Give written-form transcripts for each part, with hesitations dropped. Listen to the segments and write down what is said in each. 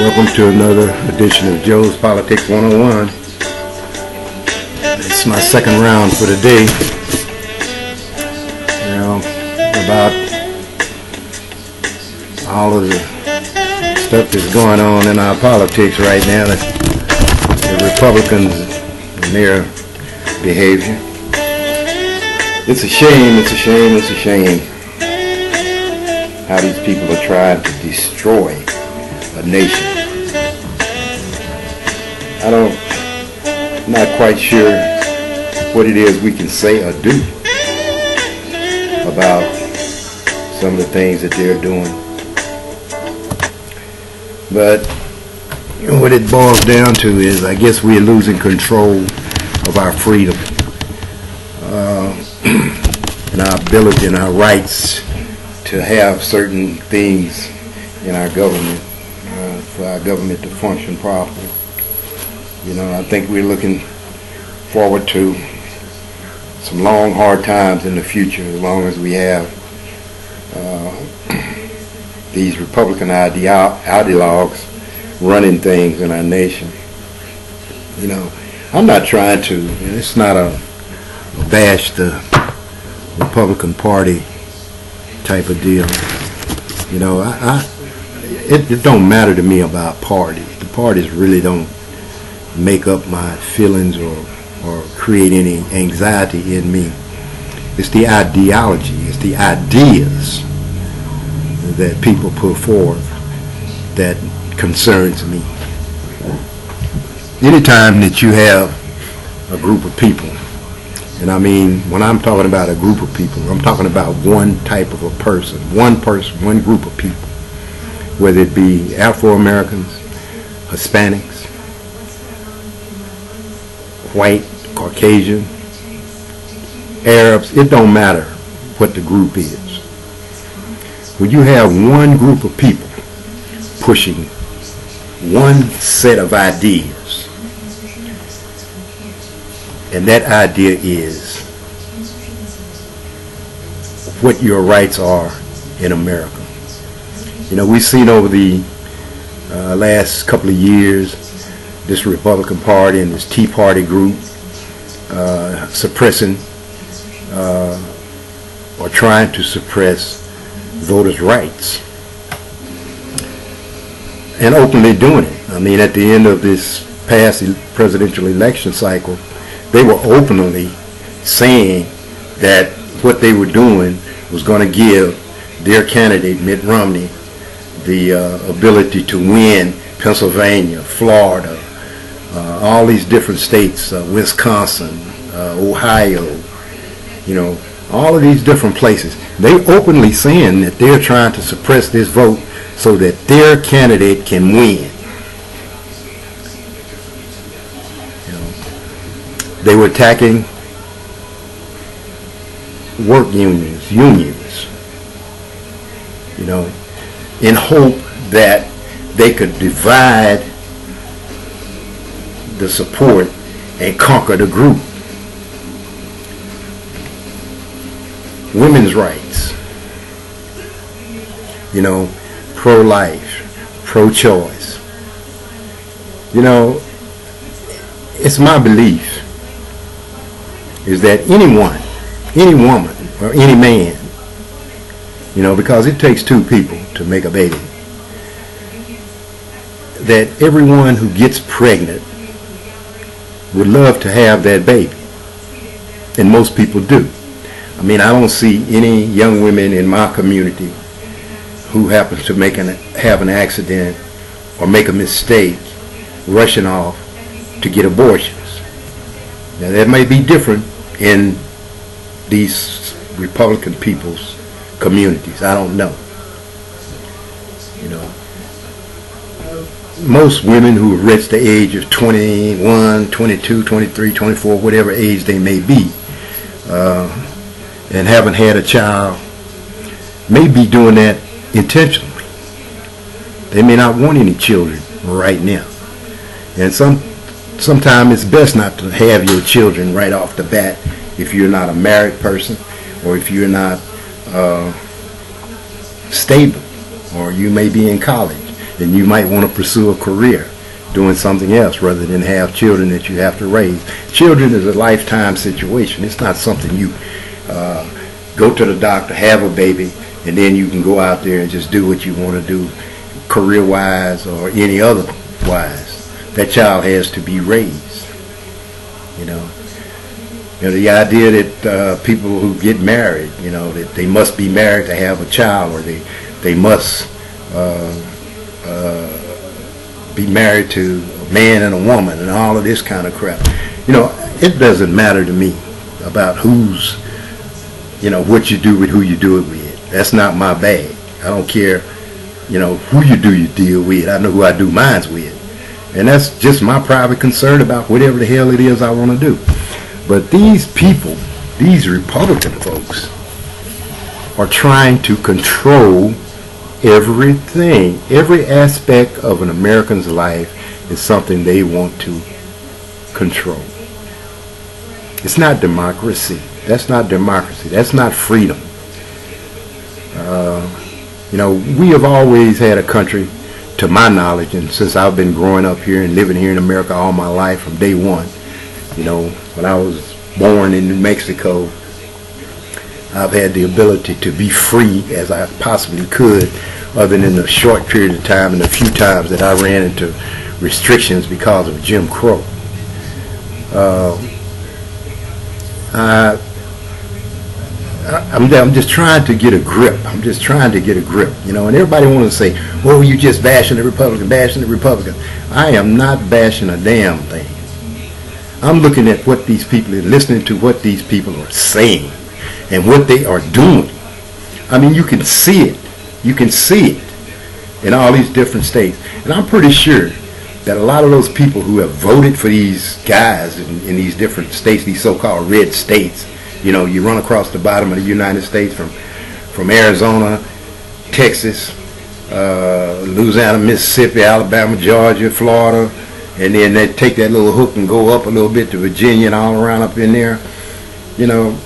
Welcome to another edition of Joe's Politics 101. It's my second round for the day. You know, about all of the stuff that's going on in our politics right now, the Republicans and their behavior. It's a shame, it's a shame, it's a shame how these people are trying to destroy a nation. I'm not quite sure what it is we can say or do about some of the things that they're doing. But what it boils down to is, I guess we're losing control of our freedom and our ability and our rights to have certain things in our government, for our government to function properly. You know, I think we're looking forward to some long, hard times in the future, as long as we have these Republican ideologues running things in our nation. You know, I'm not trying to, and it's not a bash the Republican Party type of deal. You know, it don't matter to me about parties. The parties really don't make up my feelings or create any anxiety in me. It's the ideology, it's the ideas that people put forth that concerns me. Anytime that you have a group of people, and I mean, when I'm talking about a group of people, I'm talking about one type of a person, one group of people, whether it be Afro-Americans, Hispanics, white, Caucasian, Arabs, it don't matter what the group is. When you have one group of people pushing one set of ideas, and that idea is what your rights are in America. You know, we've seen over the last couple of years this Republican Party and this Tea Party group suppressing or trying to suppress voters' rights, and openly doing it. I mean, at the end of this past presidential election cycle, they were openly saying that what they were doing was going to give their candidate, Mitt Romney, the ability to win Pennsylvania, Florida, all these different states, Wisconsin, Ohio, you know, all of these different places. They openly saying that they're trying to suppress this vote so that their candidate can win. You know, they were attacking work unions, you know, in hope that they could divide the support and conquer the group. Women's rights, you know, pro-life, pro-choice. You know, it's my belief is that anyone, any woman or any man, you know, because it takes two people to make a baby, that everyone who gets pregnant would love to have that baby, and most people do. I mean, I don't see any young women in my community who happens to have an accident or make a mistake rushing off to get abortions. Now, that may be different in these Republican people's communities. I don't know. You know, most women who have reached the age of 21, 22, 23, 24, whatever age they may be, and haven't had a child, may be doing that intentionally. They may not want any children right now. And sometimes it's best not to have your children right off the bat if you're not a married person, or if you're not stable, or you may be in college. and you might want to pursue a career doing something else rather than have children that you have to raise. Children is a lifetime situation. It's not something you go to the doctor, have a baby, and then you can go out there and just do what you want to do career-wise or any other wise. That child has to be raised. You know, the idea that people who get married, that they must be married to have a child, or they must be married to a man and a woman and all of this kind of crap. It doesn't matter to me about who's, what you do with who you do it with. That's not my bag. I don't care, who you deal with. I know who I do mines with. And that's just my private concern about whatever the hell it is I want to do. But these people, these Republican folks, are trying to control everything. Every aspect of an American's life is something they want to control. It's not democracy. That's not democracy. That's not freedom. We have always had a country, to my knowledge, and since I've been growing up here and living here in America all my life from day one, when I was born in New Mexico, I've had the ability to be free as I possibly could, other than the short period of time and the few times that I ran into restrictions because of Jim Crow. I'm just trying to get a grip. I'm just trying to get a grip, and everybody wants to say, "Oh, you just bashing the Republican, bashing the Republican." I am not bashing a damn thing. I'm looking at what these people are listening to, what these people are saying, and what they are doing. I mean, you can see it. You can see it in all these different states, and I'm pretty sure that a lot of those people who have voted for these guys in these different states, these so-called red states. You run across the bottom of the United States from Arizona, Texas, Louisiana, Mississippi, Alabama, Georgia, Florida, and then they take that little hook and go up a little bit to Virginia and all around up in there, and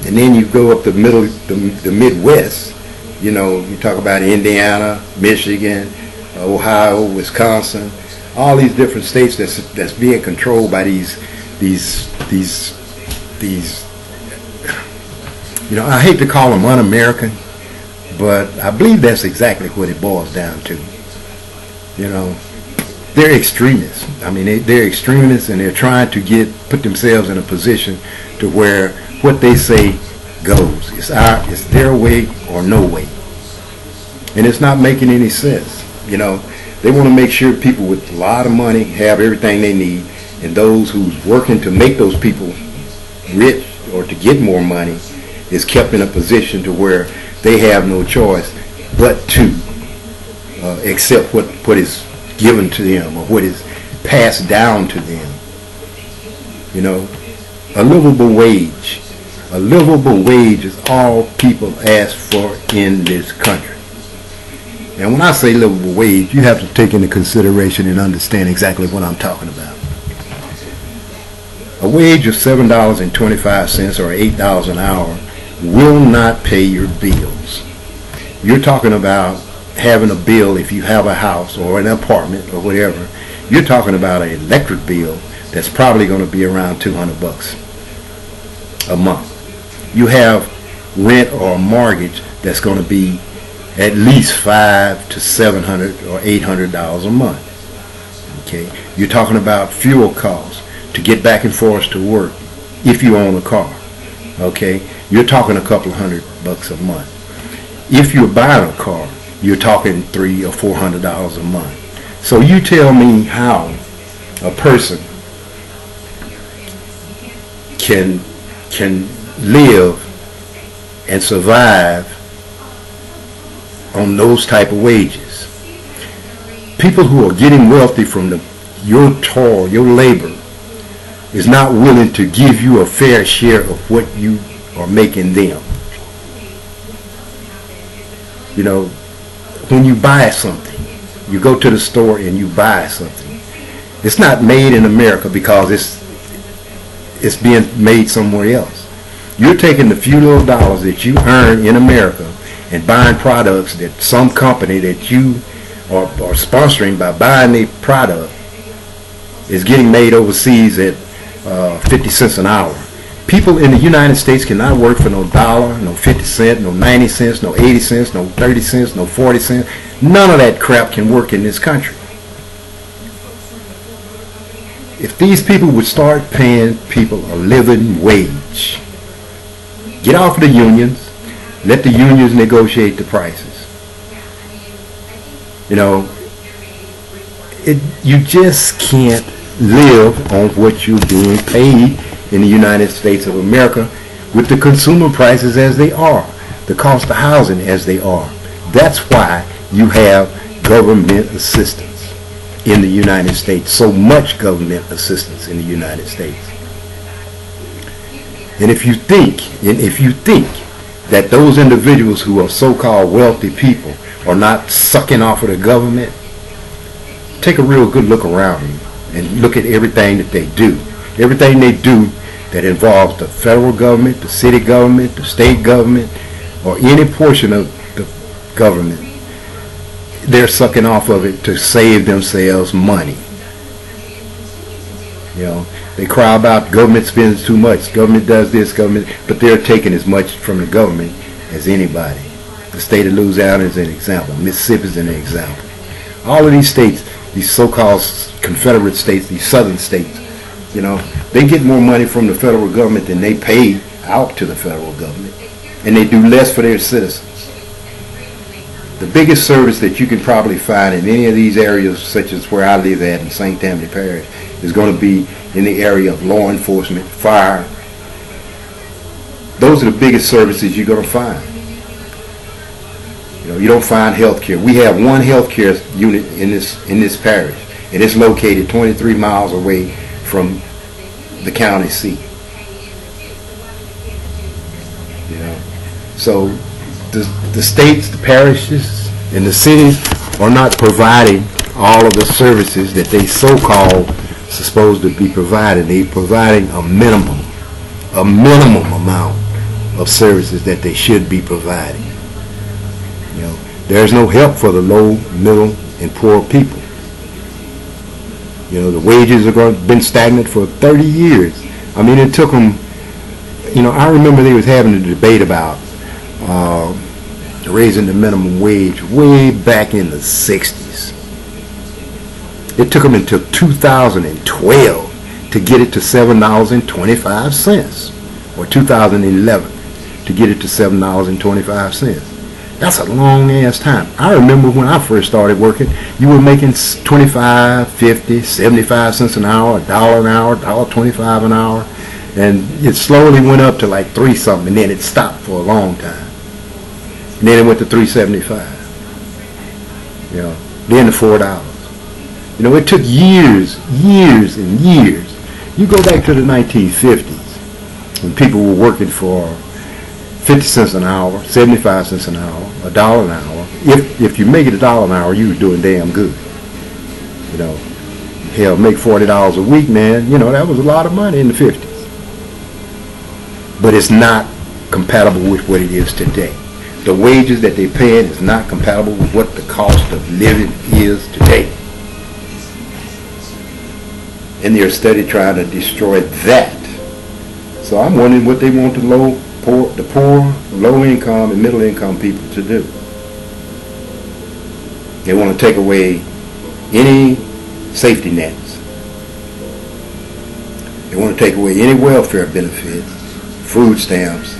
then you go up the Midwest, you talk about Indiana, Michigan, Ohio, Wisconsin, all these different states that's being controlled by these I hate to call them un-American, but I believe that's exactly what it boils down to. They're extremists. I mean, they're extremists, and they're trying to put themselves in a position to where what they say goes. It's their way or no way, and it's not making any sense. They want to make sure people with a lot of money have everything they need, and those who's working to make those people rich or to get more money is kept in a position to where they have no choice but to accept what is given to them or what is passed down to them. A livable wage. A livable wage is all people ask for in this country. And when I say livable wage, you have to take into consideration and understand exactly what I'm talking about. A wage of $7.25 or $8 an hour will not pay your bills. You're talking about having a bill if you have a house or an apartment or whatever. You're talking about an electric bill that's probably going to be around $200 a month. You have rent or a mortgage that's going to be at least $500 to $700 or $800 a month. Okay, you're talking about fuel costs to get back and forth to work if you own a car. Okay, you're talking a couple of $100 a month. If you're buying a car, you're talking $300 or $400 a month. So you tell me how a person can live and survive on those type of wages. People who are getting wealthy from your toil, your labor, is not willing to give you a fair share of what you are making them. When you buy something, you go to the store and you buy something. It's not made in America because it's being made somewhere else. You're taking the few little dollars that you earn in America and buying products that some company that you or sponsoring by buying a product is getting made overseas at 50 cents an hour. People in the United States cannot work for no dollar, no 50 cents, no 90 cents, no 80 cents, no 30 cents, no 40 cents. None of that crap can work in this country. If these people would start paying people a living wage, get off of the unions, let the unions negotiate the prices. You know, you just can't live on what you're being paid in the United States of America with the consumer prices as they are, the cost of housing as they are. That's why you have government assistance in the United States, so much government assistance in the United States. And if you think that those individuals who are so-called wealthy people are not sucking off of the government, take a real good look around you and look at everything that they do. Everything they do that involves the federal government, the city government, the state government, or any portion of the government, they're sucking off of it to save themselves money. You know, they cry about government spends too much, government does this, government, but they're taking as much from the government as anybody. The state of Louisiana is an example. Mississippi is an example. All of these states, these so-called Confederate states, these southern states, you know, they get more money from the federal government than they pay out to the federal government. And they do less for their citizens. The biggest service that you can probably find in any of these areas, such as where I live at in St. Tammany Parish, is going to be in the area of law enforcement, fire. Those are the biggest services you're going to find. You know, you don't find health care. We have one health care unit in this parish, and it's located 23 miles away from the county seat. You know, so the states, the parishes, and the cities are not providing all of the services that they so-called supposed to be providing. They're providing a minimum amount of services that they should be providing. You know, there's no help for the low, middle, and poor people. You know, the wages have been stagnant for 30 years. I mean, it took them, you know, I remember they was having a debate about raising the minimum wage way back in the 60s. It took them until 2012 to get it to $7.25, or 2011 to get it to $7.25. That's a long ass time. I remember when I first started working, you were making 25, 50, 75 cents an hour, $1 an hour, $1.25 an hour, and it slowly went up to like 3 something, and then it stopped for a long time. And then it went to $3.75. You know, then to $4. You know, it took years and years. You go back to the 1950s when people were working for 50 cents an hour, 75 cents an hour, $1 an hour. If you make it $1 an hour, you were doing damn good. You know, hell, make $40 a week, man. You know, that was a lot of money in the 50s. But it's not compatible with what it is today. The wages that they're paying is not compatible with what the cost of living is today. And they're steady trying to destroy that. So I'm wondering what they want the poor, low income, and middle income people to do. They want to take away any safety nets. They want to take away any welfare benefits, food stamps,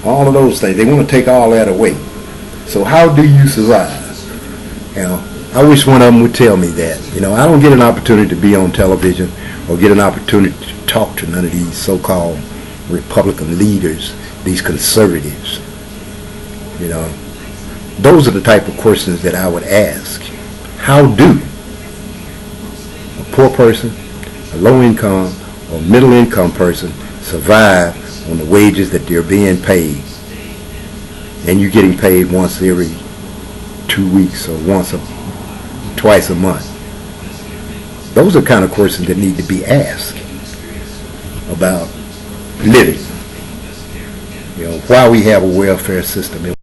all of those things. They want to take all that away. So how do you survive? You know, I wish one of them would tell me that. You know, I don't get an opportunity to be on television or get an opportunity to talk to none of these so-called Republican leaders, these conservatives. You know, those are the type of questions that I would ask. How do a poor person, a low income, or middle income person survive on the wages that they're being paid, and you're getting paid once every 2 weeks or twice a month? Those are kind of questions that need to be asked about living. You know, why we have a welfare system.